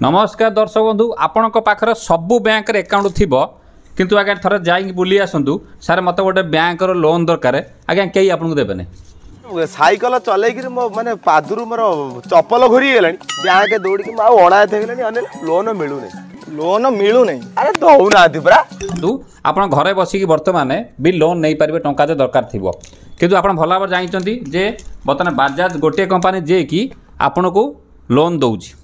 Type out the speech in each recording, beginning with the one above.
नमस्कार दर्शक बंधु आपण पाखर सबू बैंक अकाउंट थी किंतु आज्ञा थर जा बुली आसतु सार मत गोटे बैंक लोन दरकार आज्ञा कई आपको देवे साइकल चल माने पादरू मोर चपल घोरी गला बैंक दौड़ी अड़ात लोन मिलू नहीं अरे दौना परा आप घरे बसिक बर्तमान भी लोन नहीं पारे टंका जो दरकार थी किंतु आप भल भाव जानते जे बर्तमान बजाज गोटे कंपानी जे कि आपन को लोन दौची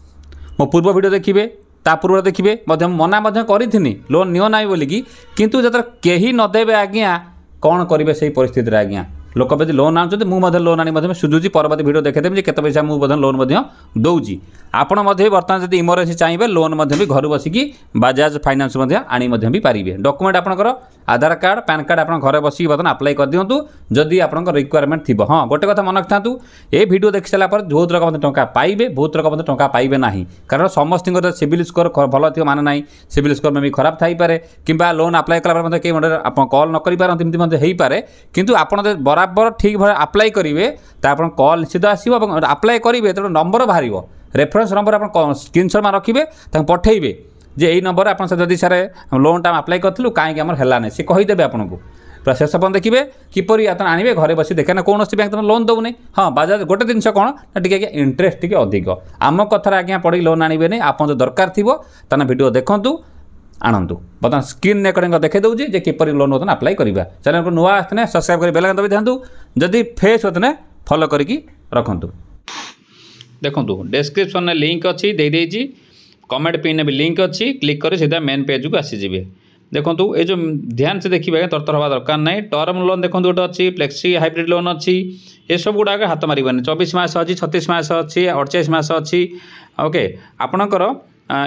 मो पूर्व वीडियो देखिए ता पूर्व देखिए मना करी लोन नियो ना बोलिकी किंतु जो कहीं नदेवे आज्ञा कौन करेंगे से परिस्थिति आज्ञा लोक भी लोन आनुच्च मुझे लोन आनी सुझुची परवर्ती वीडियो देखेदेवी केते पैसा मुझे लोन दौची आपण बर्तमान जब इमरजेंसी चाहिए लोन भी घर बसिकी बजाज फाइनान्स आनी भी पारे डॉक्यूमेंट आपंकर आधार कार्ड पैन कार्ड आप घर बसिक बर्तमान अप्लाई कर दिंतु जदि आप रिक्वायरमेंट थी हाँ गोटे कथा मन रखता ये वीडियो देख सारापर बहुत लोक टंका पाइबे बहुत लोक टंका पाइबे ना कारण समस्त सिविल स्कोर भल थी माने ना सिविल स्कोर में भी खराब थाईपे कि लोन अप्लाई कला कई आप कल न करें किंतु आप बराबर ठीक भाव अप्लाई करेंगे तो आप कल निश्चित आसो अप्लाई करेंगे तो नंबर बाहर रेफरेन्स नंबर आप स्क्रीनशॉट में रखिए पठेबे जे यही नंबर आप सार लोन टाइम अप्लाई करूँ कहीं आम है सी कहीदेवे आपको पूरा शेष पर्यटन देखिए किपरि आप आने घरे बस देखे ना कौन बैंक तुम लोन दौनी हाँ बजाज गोटे जिनस कौन टी इंटरेस्ट टी अधिक आम कथार आज्ञा पढ़ी लोन आने नहीं आप जो दरकार थी ताना वीडियो देखूँ आणतु बर्तमान स्क्रीन रेकर्डिंग देखे दूसरी जे किपरि लोन होता अप्लाई करवा चैनल को नुआ आसने सब्सक्राइब कर बेल दबी था जदि फेस होते फॉलो करके रखु देखो डिस्क्रिप्शन में लिंक अच्छी देदेजी कमेंट पिन भी लिंक अच्छी क्लिक कर सीधा मेन पेज को आसीजे देखो ये जो ध्यान से देखिए तरतर हवा दरकार ना टर्म लोन देखो गोटे अच्छी फ्लेक्सी हाइब्रिड लोन अच्छी ये सब गुड़ाक हाथ मारे 24 मास अच्छी 36 मास अच्छी 48 मास अच्छी ओके आपणकर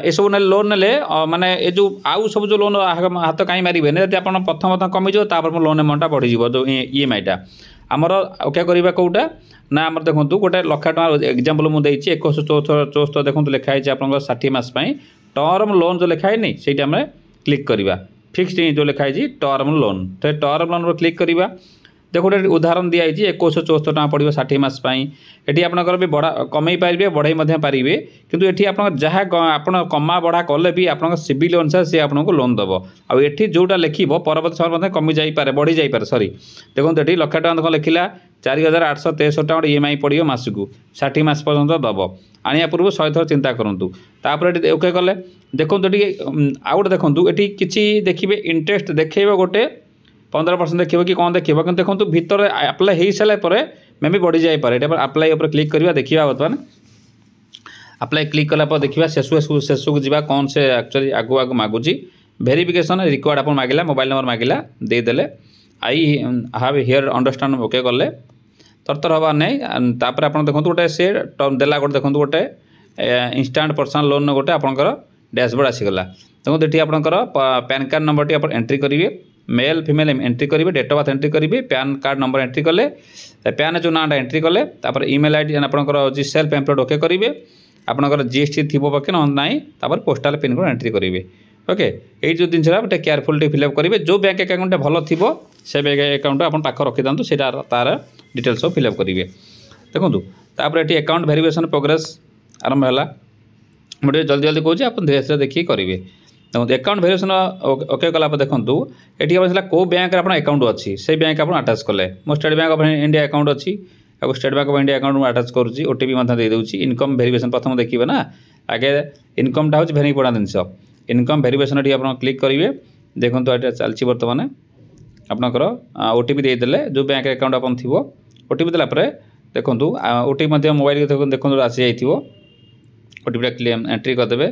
ये सब लोन ने माने ये जो आउ सब जो लोन हाथ कहीं मारे जब आप प्रथम कमिज लोन अमाउंटा बढ़ी जो EMI आमर क्या करवा कौटा ना आम देखो गोटे लक्ष टका एग्जांपल मुझे 2174 देखो लिखाई आप 60 मास टर्म लोन जो लिखाई नहीं से क्लिक करवा फिक्स्ड जो लिखाई टर्म लोन तो टर्म लोन पर क्लिक करवा देखो उदाहरण दिखाई 2174 टका पड़ो 60 मास ये आपंकर भी बढ़ा कमे पारे बढ़ई पारे किंतु ये आप जहाँ आप कमा बढ़ा कले भी आप सिविल अनुसार सी आपको लोन दब आठी जोटा लिख परवर्त समय कमी जापे बढ़ी जापे सरी देखो ये लक्ष टका देखो लिखला 4863 टका EMI पड़ो मसकू 60 मास पर्यटन दब आने पूर्व 100 थर चिंता करूँ तापर ओके कले देखो ये आउ गए देखो ये किसी देखिए इंटरेस्ट देखेब गोटे 15% देखिए कि कौन देखिए कि देखो भितर अप्लाई हो सारापर मे भी बढ़ी जापे अप्लाई उपर क्लिक करवा देखा बर्तमान अप्लाई क्लिक कलापर देखा शेष को जी कौन से एक्चुअली आगु आगु मागुची वेरिफिकेशन रिक्वायर्ड आप मांगला मोबाइल नंबर मांगला देदेले आई हाव हियर अंडरस्टैंड ओके कले तरतर हवा नहीं तापर आप देखो गोटे से देला गोटे देखो गोटे इंस्टांट पर्सनल लोन गोटे आपंकर डैशबोर्ड आसीगला देखो ये आपंकर पैन कार्ड नंबर टी आप एंट्री करेंगे मेल फीमेल एंट्री करेंगे डेट ऑफ बर्थ एंट्री करेंगे पैन कार्ड नंबर एंट्री कले पैन जो नाटा एंट्री कले तापर ईमेल आईडी आपंकर सेल्फ एम्प्लॉयड ओके करेंगे आपंकर GST थी पके ना तापर पोस्टाल पिन कोड एंट्री करेंगे ओके ये जो जिन केयरफुल फिलअप करेंगे जो बैंक अकाउंट भल थी से बैंक अकाउंट आप पाख रखी था से तार डिटेल्स सब फिलअप करेंगे देखो तापर ये अकाउंट वेरिफिकेशन प्रोग्रेस आरंभ है मुझे जल्दी जल्दी कहूँ आप धीरे धीरे देखिए करेंगे देखो अकाउंट वेरिफिकेशन ओके कला देखो ये कौ बैंक अकाउंट अच्छी से बैंक आप आटाच कले मो State Bank of India account अच्छी State Bank of India account आटाच करुँची OTP देदेवी इनकम वेरिफिकेशन प्रथम देखिए ना आगे इनकमटा हूँ भेरी इंपोर्टेंट जिनस इनकम वेरिफिकेशन टी आप क्लिक करेंगे देखो ये चलती बर्तमान आपंकर OTP देदेले जो बैंक अकाउंट आप थी OTP देलापर देखो OTP मोबाइल देखो आसी जाइए OTP क्लेम एंट्री करदे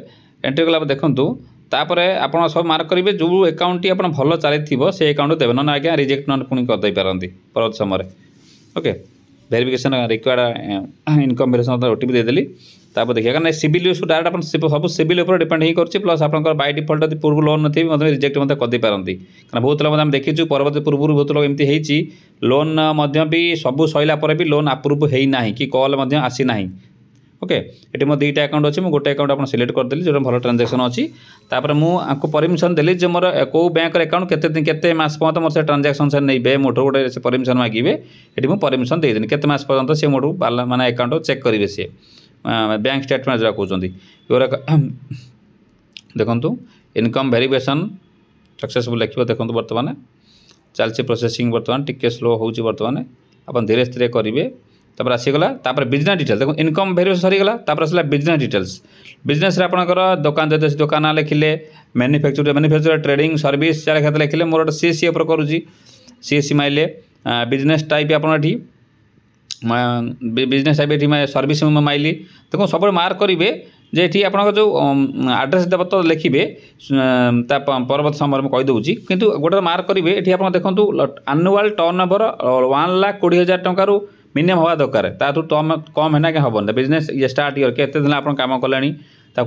एंट्री कला देखूँ तापर आप सब मार्क करेंगे जो अकाउंट टी आप भल चली से अकाउंट देवे ना आज्ञा रिजेक्ट न पुणी करदे पारती परवर्त समय okay verification required income verification OTP देदेली तापर देखिए कारण सिविल डायरेक्ट आप सब सिविल डिपेंड ही कर प्लस आप बाय डिफल्ट पूर्व लोन थी रिजेक्ट करदे पारती कारण बहुत लोग आम देखीचु परवर्त पूर्व बहुत लोग एमती होती लोन भी सब सैला भी लोन अप्रूव होना कि कॉल आसी ना ओके ये मो दुईटा अकाउंट अच्छी गोटे अकाउंट आप सिलेक्ट करदेली जो भल ट्रांजेक्शन अच्छी तापर मुझे परमिशन देली जो मोर कौ बैंक अकाउंट केते मास पर्यटन मोर से ट्रांजेक्शन से नहीं मोटो गोटे परमिशन मांगे ये मुझे परमिशन देदेनी केते मास पर्यटन से मोटू माने अकाउंट चेक करेंगे सी बैंक स्टेटमेंट जो कहते देखु इनकम वेरिफिकेशन सक्सेसफुल लिखिए देखो बर्तमान चलती प्रोसेसिंग बर्तमान टिके स्लो हो बर्तमान आप धीरे धीरे करेंगे तापर आसीगला तापर बिजनेस डिटेल्स देखो इनकम वेरिफिकेशन सरीगला तापर आसला बिजनेस डिटेल्स बिजनेस आपंकर दुकान जब दुकान लिखिले मैन्युफैक्चर ट्रेडिंग सर्विस लिखा लिखिले मोर गोटे सीएससी उपर करुँची सीएससी माइले बिजनेस टाइप आपड़ी बिजनेस टाइप ये सर्विस माइली देखो सब मार्क करेंगे जे ये आप जो आड्रेस देव तो लिखे परवर्त समय में कहीदे कितु गोटे मार्क करेंगे ये आप देखो आनुआल टर्न ओवर 1,20,000 टकर मिनिमम हवा दरकार ताठू कम है कि हेन बिजनेस ये स्टार्ट ईयर केते दिन आप कम कले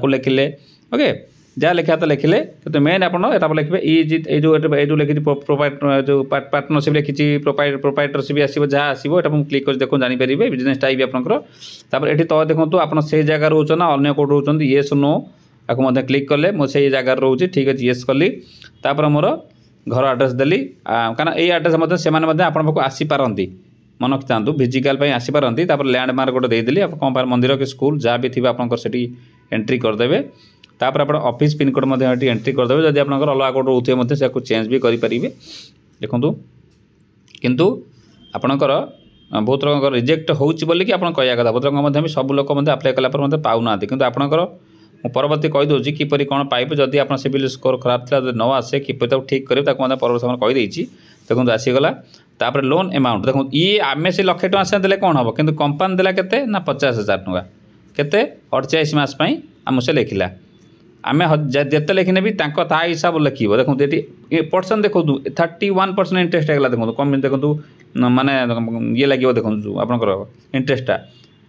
लिखिले ओके जहाँ लिखा तो लिखिले तो मेन आप लिखे जो लिखी जो पार्टनरशिप लिखी प्रोप्राइटरशिप आसो जहाँ आसो ये क्लिक कर देखो जानीपर बिजनेस टाइप आपंकर ये तो देखो आप से जगह रोच ना अन्य कौट रोच येस नो आपको क्लिक कले मुझे जगह रोचे ठीक अच्छे येस कली तापर मोर घर आड्रेस देली कारण ये आड्रेस से आपको आसीपारती मन रखिता फिजिकाल आसीपारती लैंडमार्क गोटे देदेली आप कौन मंदिर कि स्कूल जहाँ भी थी आपंकर से एंट्री करदे तापर आप ऑफिस पिनकोड एंट्री करदे जदि आप अलग कोड रोथे से चेंज भी करेंगे देखूँ किंतु आपणकर बहुत लोक रिजेक्ट होची कि आप कह कथा बहुत लोग भी सब लोक आप्लाय कलापर पाऊना कि आपणकर परवर्ती कहीदे किपर कौन पाइबे जदि आप सिविल स्कोर खराब था न आसे किपर ठीक करेंगे परवर्त समय कहीदे देखो आसीगला तापर लोन अमाउंट देखो ये आम से 1,00,000 टଙ୍କା से देले कौन हम कि कंपानी देला केते ना 50,000 टଙ୍କା केते 48 मास आम से लिखला आम जिते लिखने भी ता हिसाब लिखो देखो ये पर्सेंट देखो 31% इंटरेस्ट है देखो कम देखो माने ये लगे देखो आपंकर इंटरेस्टा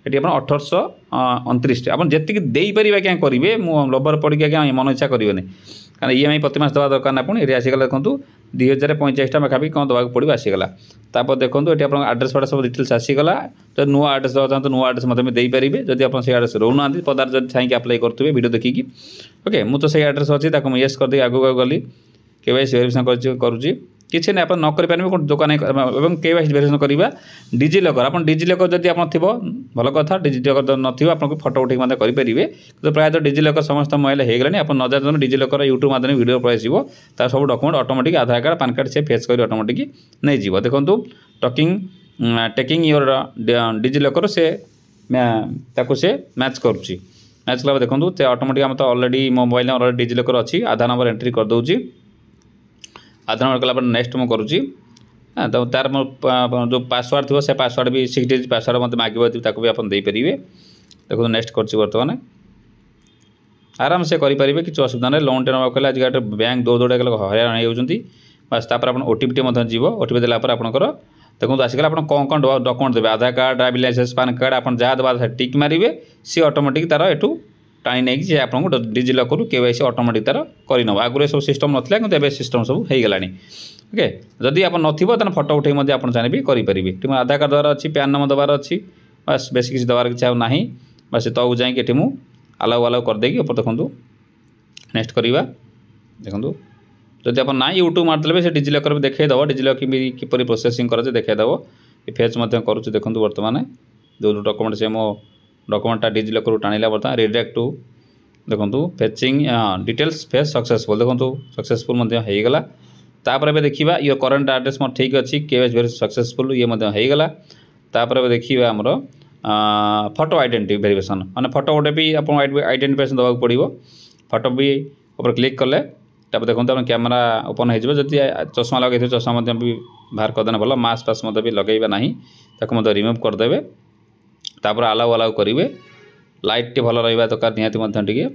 ये आप 1829 आप जी देपर क्या करेंगे मुझे लोभर पड़ी क्या मन इच्छा करेंगे कारण EMI प्रति मास देवा दरकार ना पुणी ये आसीगला देखो 2,045 टଙ୍କା पाखापी कौन देवाक पड़ो आसीगला तापर देखो ये आप आड्रेस फाड्रेस सब डिटेल्स आसीगला तो नुआ आड्रेस देवा चाहते नुआ आड्रेस मतलब देपारे जब आप से आड्रेस रोना पदार जब चाहिए आप्लाय करेंगे वीडियो देखिकी ओके मुझे तो आड्रेस अच्छी येस करदे आगू गली KYC वेरिफिकेशन करुँची किसी ना आप न करेंगे कौन दुकान KYC वेरिफिकेशन करवा डिजिलकर आप डिजिलकर जब आप थी भल कथा डिजिलकर नथो आपको फटो उठे करेंगे तो प्रायः डिजिलकर समस्त मोबाइल हो गलानी आप न जान डिजिलकर यूट्यूब माध्यम वीडियो पलैसो तार सब डॉक्यूमेंट ऑटोमेटिक आधार कार्ड पैन कार्ड से फेच कर ऑटोमेटिक नहीं जीव देखो टेकिंग योर डिजिलकर से से मैच करुँची मैच कला देखो ऑटोमेटिक आम तो ऑलरेडी मो मोबाइल ऑलरेडी डिजिलकर अच्छी आधार नंबर एंट्री कर दूँ आधार नंबर कला नेक्स्ट मुझे करुँची तो तार मो जो पासवर्ड थी से पासवर्ड भी 6 डिजिट पासवर्ड मत मांगे भी आप देपारे देखो नेक्स्ट कर बर्तमान आराम से करेंगे किसी असुविधा ना लोन टे नाक आज बैंक दौड़ दौड़ हरान होती बस तापर आप OTP जीव OTP देलापर आपंकर देखो आसिगला आप कौन कौन डॉक्यूमेंट देवे Aadhaar card driving licence PAN card आप जहाँ देवा टिक मारे सी ऑटोमेटिक तार एठू टाणी नहीं सी आपको डिजिलकर KYC ऑटोमेटिक तार करनब आगुरी सब सिस्टम नाला कि सिस्टम सब हो गलानी ओके जदि आप नथिबो तो फटो उठे आप चाहिए भी करेंगे ठीक आधार कार्ड देवार अच्छी पैन नंबर देवार अच्छी बस बेस किसी देवार किसी ना बस तक जाकि ये मुझे अलाउ अलाउ करदे देखूँ नेक्स्ट करवा देखूँ जदि आप ना यूट्यूब मारदे से डिजिलकर भी देखा डिजिलकर भी किपर प्रोसेसिंग करे देखेदेव ये फेच करुँच देखूँ बर्तमान जो डॉक्यूमेंट से मो डॉक्यूमेंटा डिजिलकर टाणिला बर्तमान रिडायरेक्ट टू देखूँ फेचिंग डिटेल्स फेच सक्सेसफुल देखूँ सक्सेसफुल होगला तापर देखा योर करंट एड्रेस मोर ठीक अच्छी KYC सक्सेसफुल ये होगला तापर देखा आमर फोटो आइडेंटिटी वेरिफिकेशन मैंने फोटो गोटे भी आप आइडेंटिफिकेशन देवाक पड़ो फोटो भी ऊपर क्लिक कले तब देखो आप कैमेरा ओपन हो चश्मा लगे चश्मा भी बाहर करदे भल मास्क फास्क भी लगेगा ना ताको रिमूव करदे तापर अलाउ अलाउ करेंगे लाइट टी भल रहा दरकार निहाती टे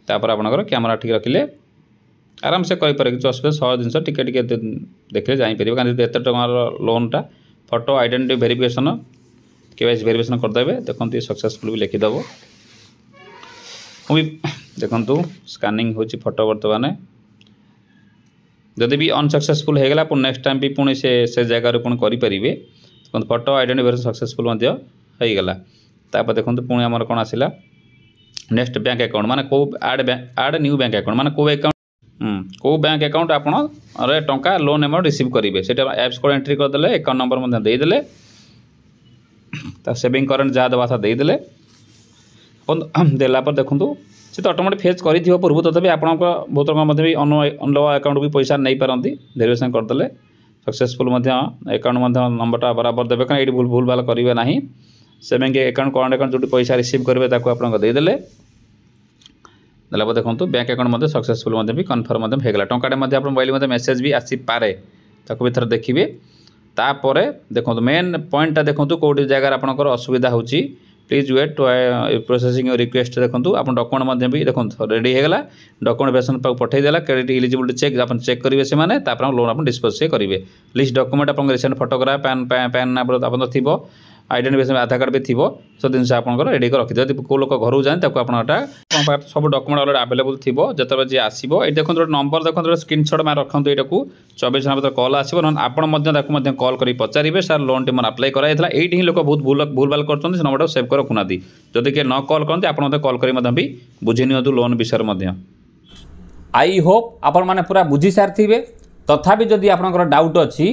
तापर आपंकर कैमेरा ठीक रखिले आराम से करेंगे किसी असुविधा सहज जिन टे देखिए जापर कारण एत टकर लोनटा photo identity verification KYC verification करदे देखो ये सक्सेसफुल भी लिखिदेव भी देखु स्कानिंग हो फोटो बर्तमान जदि भी अनसक्सेसफुल होगला पुणी नेक्स्ट टाइम भी पुणी से जगार पुणी करेंगे फोटो आइडेंटिटी वेरिफिकेशन सक्सेसफुल होगला तापर देखो पुणी आमर कौन आसला नेक्स्ट बैंक अकाउंट माने को आड न्यू बैंक अकाउंट माने को बैंक अकाउंट आप टंका लोन अमाउंट रिसीव करेंगे से एप्स कोड एंट्री करदे अकाउंट नंबर देदेले सेविंग करेंट जहाँ देवा था देदेले देला देखूँ सी तो ऑटोमेटिक फेच कर पूर्व तथापि आप बहुत लोग भी अनलो अकाउंट भी पैसा नहीं पारती वेरिफिकेशन करदे सक्सेसफुल अकाउंट नंबरटा बराबर देवे कहीं भूल भूल भाल करेंगे ना सेविंग अकाउंट करंट अकाउंट जो पैसा रिसीव करेंगे आपको देदेले देखो बैंक अकाउंट सक्सेसफुल भी कन्फर्म होगा टंकाटे आप मोबाइल मेसेज भी आसीपे ताको भी थोड़ा देखिए तापर देखो मेन पॉइंटा देखो कौटी जगह आपंकर असुविधा हो please wait to processing request देखो आप डॉक्यूमेंट भी देखो रेडी होगा डॉक्यूमेंट वेरिफिकेशन पठेदेला क्रेडिट एलिजिबिलिटी चेक आप चेक करेंगे से लोन आप डिस्पोज करेंगे लिस्ट डॉक्यूमेंट आप रिसेंट फोटोग्राफ पैन आप थी आइडेंटिफिकेशन आधार कार्ड भी थी सब जिन आपंकर रेडी कर रखिए कौ लोक घर जाए आप सब डॉक्यूमेंट अलरेडी अवेलेबल थी जो जी आसो ये देखो नंबर देखो स्क्रीनशॉट मार रखु यहाँ 24 घंटा भर कल आसो ना कल कर पचारे सर लोन टी मोर अप्लाई कराइला ये लोक बहुत भूल भाल कर नंबर सेव कर रखुना जदि किए न कल करते आप कल कर भी बुझी नि लोन विषय आई होप आपण मैंने पूरा बुझी सारी तथापि जदि आपंकर डाउट अच्छी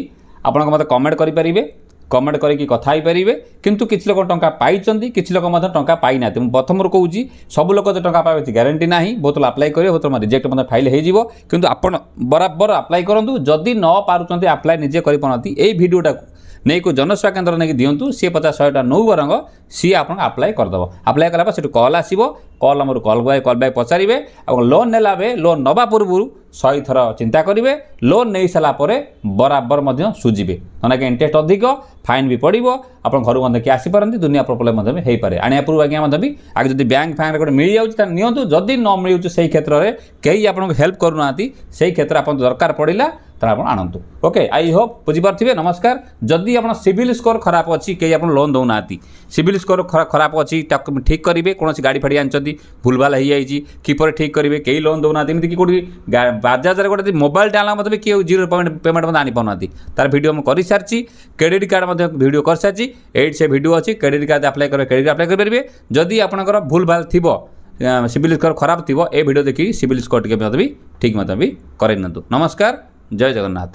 आप मत कमेंट करेंगे कमेंट करके कथा पारे किंतु किसी लोग टंका पाई किसी लोग टंका पाई ना प्रथम कहूँ सब लोग तो टंका पाए ग्यारंटी ना बहुत लोग अप्लाई करेंगे बहुत रिजेक्ट फाइल हो किंतु आपड़ बराबर अप्लाई करूँ जदि न पार्टी अप्लाई निजे करपारती यही भिडटा नहीं को जनसेवा केन्द्र नहीं दिंतु सी 50-100 नौ बरंग सी आप अप्लाई करदेव अप्लाई कला से कल आसो कल नंबर कल बैक पचारे और लोन नेला लोन नवा पूर्व 100 थर चिंता करेंगे लोन नहीं सारापर बराबर सुझे ना कि इंटरेस्ट अधिक फाइन भी पड़ो आप घर को आसीपारती दुनिया प्रोब्लेम हो पाए आने पूर्व आज्ञा भी आगे जब बैंक फैंक गोटे मिल जाऊँगी नियंतु जदि न मिलूँ से क्षेत्र में कई आपको हेल्प करूना से क्षेत्र आप दरकार पड़ा आप आणतु ओके आई होप बुझीपारे नमस्कार जदि आप सिविल स्कोर खराब अच्छी कई आप लोन दौना सिविल स्कोर खराब अच्छी ठीक करेंगे कौन गाड़ी फाड़ी आनी भूल भाल हो किपर ठीक करेंगे कई लोन दौना एमती कि कौटी बाजाज गोटे मोबाइल आना मतलब किए 0 पेमेंट आनी पाना तार भिडियो कर सारी क्रेडिट कार्ड भिडियो कर सारी एट से भिडियो अच्छी क्रेडिट कार्ड अप्लाई कर क्रेडिट अप्लाई करेंगे जदि आपंकर भूल भाल थी सिविल स्कोर खराब थी ए भिडियो देखिए सिविल स्कोर टी भी ठीक भी कर नमस्कार जय जगन्नाथ।